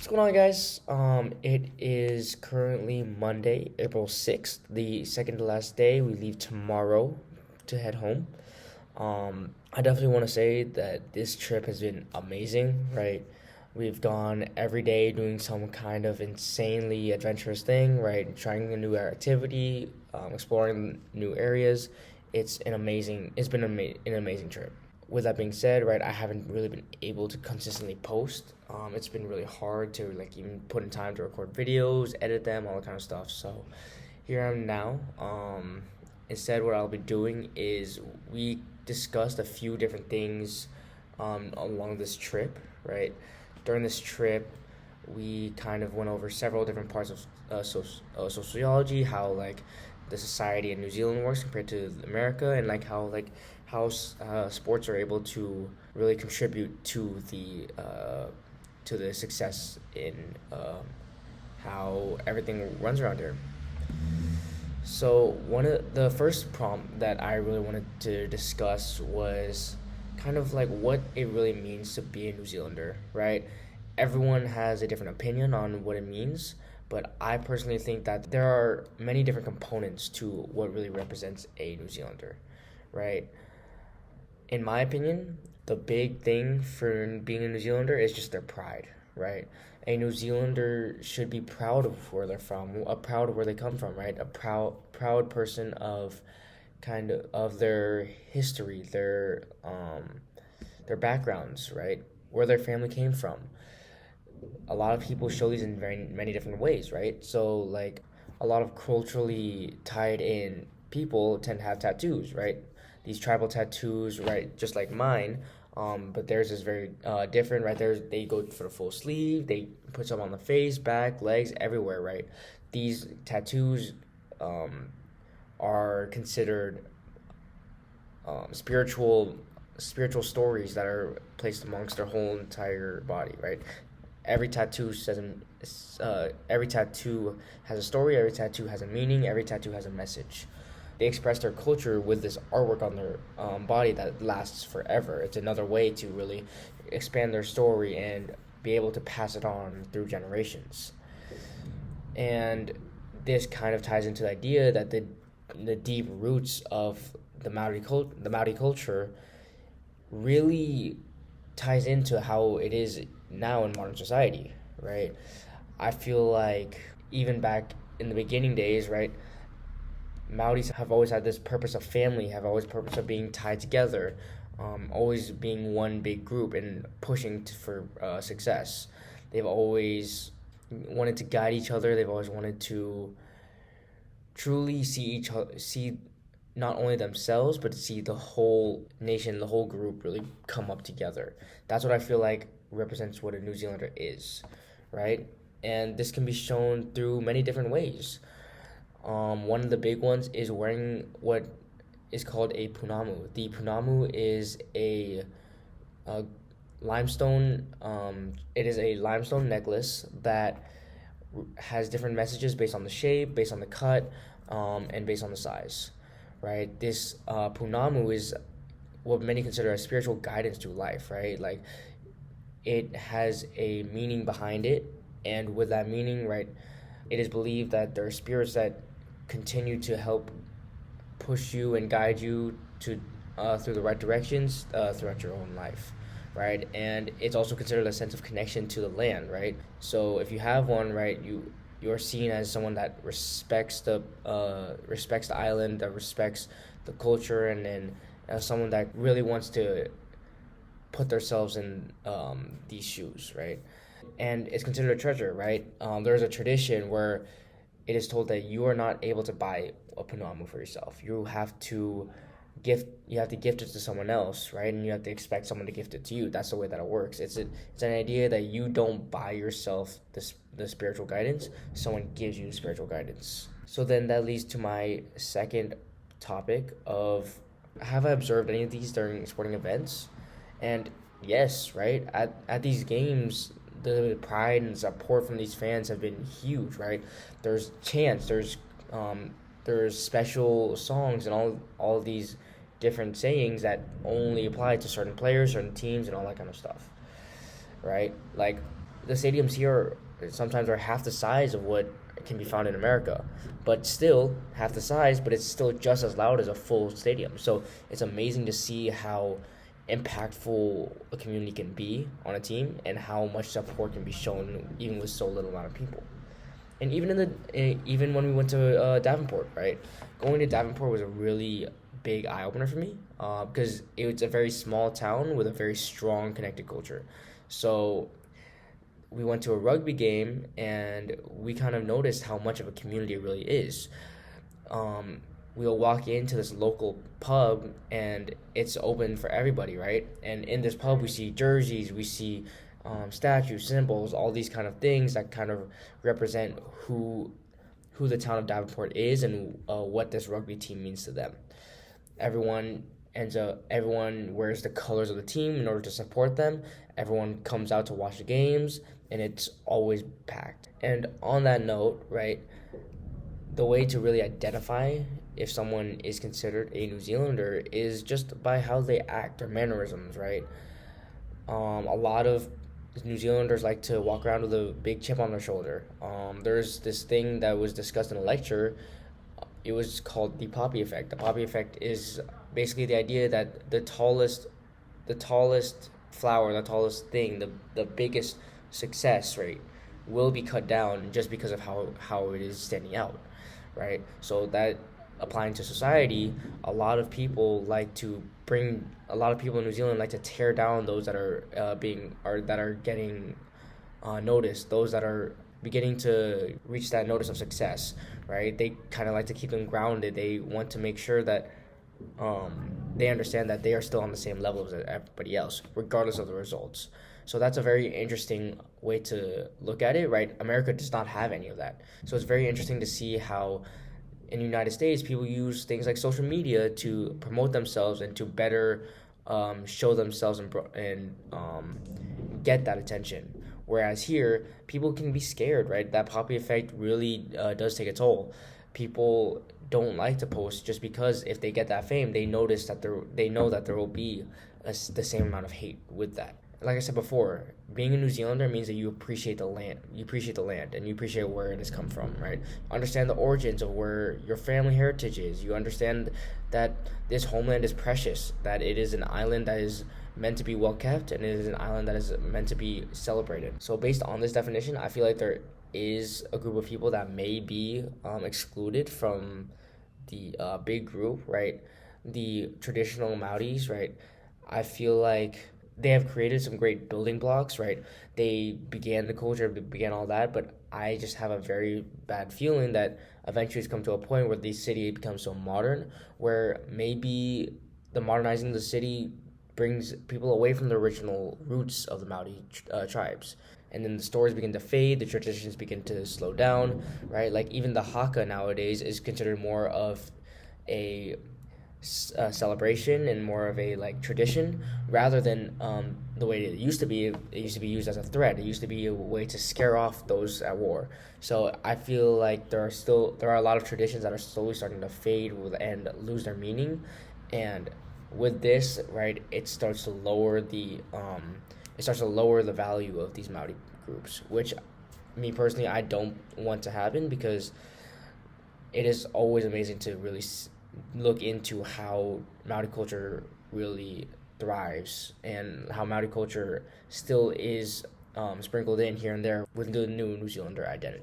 What's going on, guys? It is currently Monday, April 6th, the second to last day. We leave tomorrow to head home. I definitely want to say that this trip has been amazing, right? We've gone every day doing some kind of insanely adventurous thing, right? Trying a new activity, exploring new areas. It's been an amazing trip. With that being said, right, I haven't really been able to consistently post. It's been really hard to like even put in time to record videos, edit them, all that kind of stuff. So here I am now. Instead, what I'll be doing is we discussed a few different things along this trip, right? During this trip, we kind of went over several different parts of sociology, how like the society in New Zealand works compared to America, and like how sports are able to really contribute to the success in how everything runs around here. So one of the first prompt that I really wanted to discuss was kind of like what it really means to be a New Zealander, right? Everyone has a different opinion on what it means, but I personally think that there are many different components to what really represents a New Zealander, right? In my opinion, the big thing for being a New Zealander is just their pride, right? A New Zealander should be proud of where they're from, proud of where they come from, right? A proud person of of their history, their backgrounds, right? Where their family came from. A lot of people show these in very many different ways, right? So like a lot of culturally tied in people tend to have tattoos, right? These tribal tattoos, right? Just like mine, but theirs is very different, right? Theirs they go for the full sleeve. They put some on the face, back, legs, everywhere, right? These tattoos um, are considered spiritual stories that are placed amongst their whole entire body, right? Every tattoo says every tattoo has a story. Every tattoo has a meaning. Every tattoo has a message. They express their culture with this artwork on their body that lasts forever. It's another way to really expand their story and be able to pass it on through generations. And this kind of ties into the idea that the deep roots of the Maori culture really ties into how it is now in modern society, right? I feel like even back in the beginning days, right, Maoris have always had this purpose of family, have always purpose of being tied together, always being one big group and pushing for success. They've always wanted to guide each other. They've always wanted to truly see not only themselves but to see the whole nation, the whole group really come up together. That's what I feel like represents what a New Zealander is, right? And this can be shown through many different ways. One of the big ones is wearing what is called a punamu. The punamu is a limestone. It is a limestone necklace that has different messages based on the shape, based on the cut, and based on the size. Right. This punamu is what many consider a spiritual guidance to life. Right. Like it has a meaning behind it, and with that meaning, right, it is believed that there are spirits that continue to help push you and guide you to through the right directions throughout your own life, right? And it's also considered a sense of connection to the land, right? So if you have one, right, you're seen as someone that respects the island, that respects the culture, and then someone that really wants to put themselves in these shoes, right? And it's considered a treasure, right? There's a tradition where it is told that you are not able to buy a punamu for yourself. You have to gift it to someone else, right? And you have to expect someone to gift it to you. That's the way that it works. It's an idea that you don't buy yourself the spiritual guidance. Someone gives you spiritual guidance. So then that leads to my second topic of, have I observed any of these during sporting events? And yes, right? At these games, the pride and support from these fans have been huge, right? There's chants, there's special songs and all of these different sayings that only apply to certain players, certain teams, and all that kind of stuff, right? Like the stadiums here sometimes are half the size of what can be found in America, but still half the size, but it's still just as loud as a full stadium. So it's amazing to see how impactful a community can be on a team and how much support can be shown even with so little amount of people. And even when we went to Davenport, right? Going to Davenport was a really big eye opener for me because it's a very small town with a very strong connected culture. So we went to a rugby game and we kind of noticed how much of a community it really is. Um, we'll walk into this local pub and it's open for everybody, right? And in this pub, we see jerseys, we see statues, symbols, all these kind of things that kind of represent who the town of Davenport is and what this rugby team means to them. Everyone everyone wears the colors of the team in order to support them. Everyone comes out to watch the games, and it's always packed. And on that note, right, the way to really identify if someone is considered a New Zealander is just by how they act or mannerisms, right? A lot of New Zealanders like to walk around with a big chip on their shoulder. There's this thing that was discussed in a lecture. It was called the poppy effect. The poppy effect is basically the idea that the tallest flower, the tallest thing, the biggest success rate will be cut down just because of how it is standing out, right? So that applying to society, a lot of people in New Zealand like to tear down those that are getting noticed, those that are beginning to reach that notice of success, right? They kind of like to keep them grounded. They want to make sure that they understand that they are still on the same level as everybody else, regardless of the results. So that's a very interesting way to look at it, right? America does not have any of that. So it's very interesting to see how in the United States, people use things like social media to promote themselves and to better show themselves and get that attention. Whereas here, people can be scared, right? That poppy effect really does take a toll. People don't like to post just because if they get that fame, they know that there will be the same amount of hate with that. Like I said before, being a New Zealander means that you appreciate the land. You appreciate the land, and you appreciate where it has come from, right? Understand the origins of where your family heritage is. You understand that this homeland is precious, that it is an island that is meant to be well kept, and it is an island that is meant to be celebrated. So based on this definition, I feel like there is a group of people that may be excluded from the big group, right? The traditional Maoris, right? I feel like they have created some great building blocks, right? They began the culture, began all that, but I just have a very bad feeling that eventually it's come to a point where the city becomes so modern, where maybe the modernizing the city brings people away from the original roots of the Maori tribes. And then the stories begin to fade, the traditions begin to slow down, right? Like even the haka nowadays is considered more of a celebration and more of a like tradition rather than the way it used to be. It used to be used as a threat. It used to be a way to scare off those at war. So I feel like there are a lot of traditions that are slowly starting to fade and lose their meaning, and with this, right, it starts to lower the value of these Maori groups, which me personally I don't want to happen, because it is always amazing to really look into how Maori culture really thrives and how Maori culture still is sprinkled in here and there with the new New Zealander identity.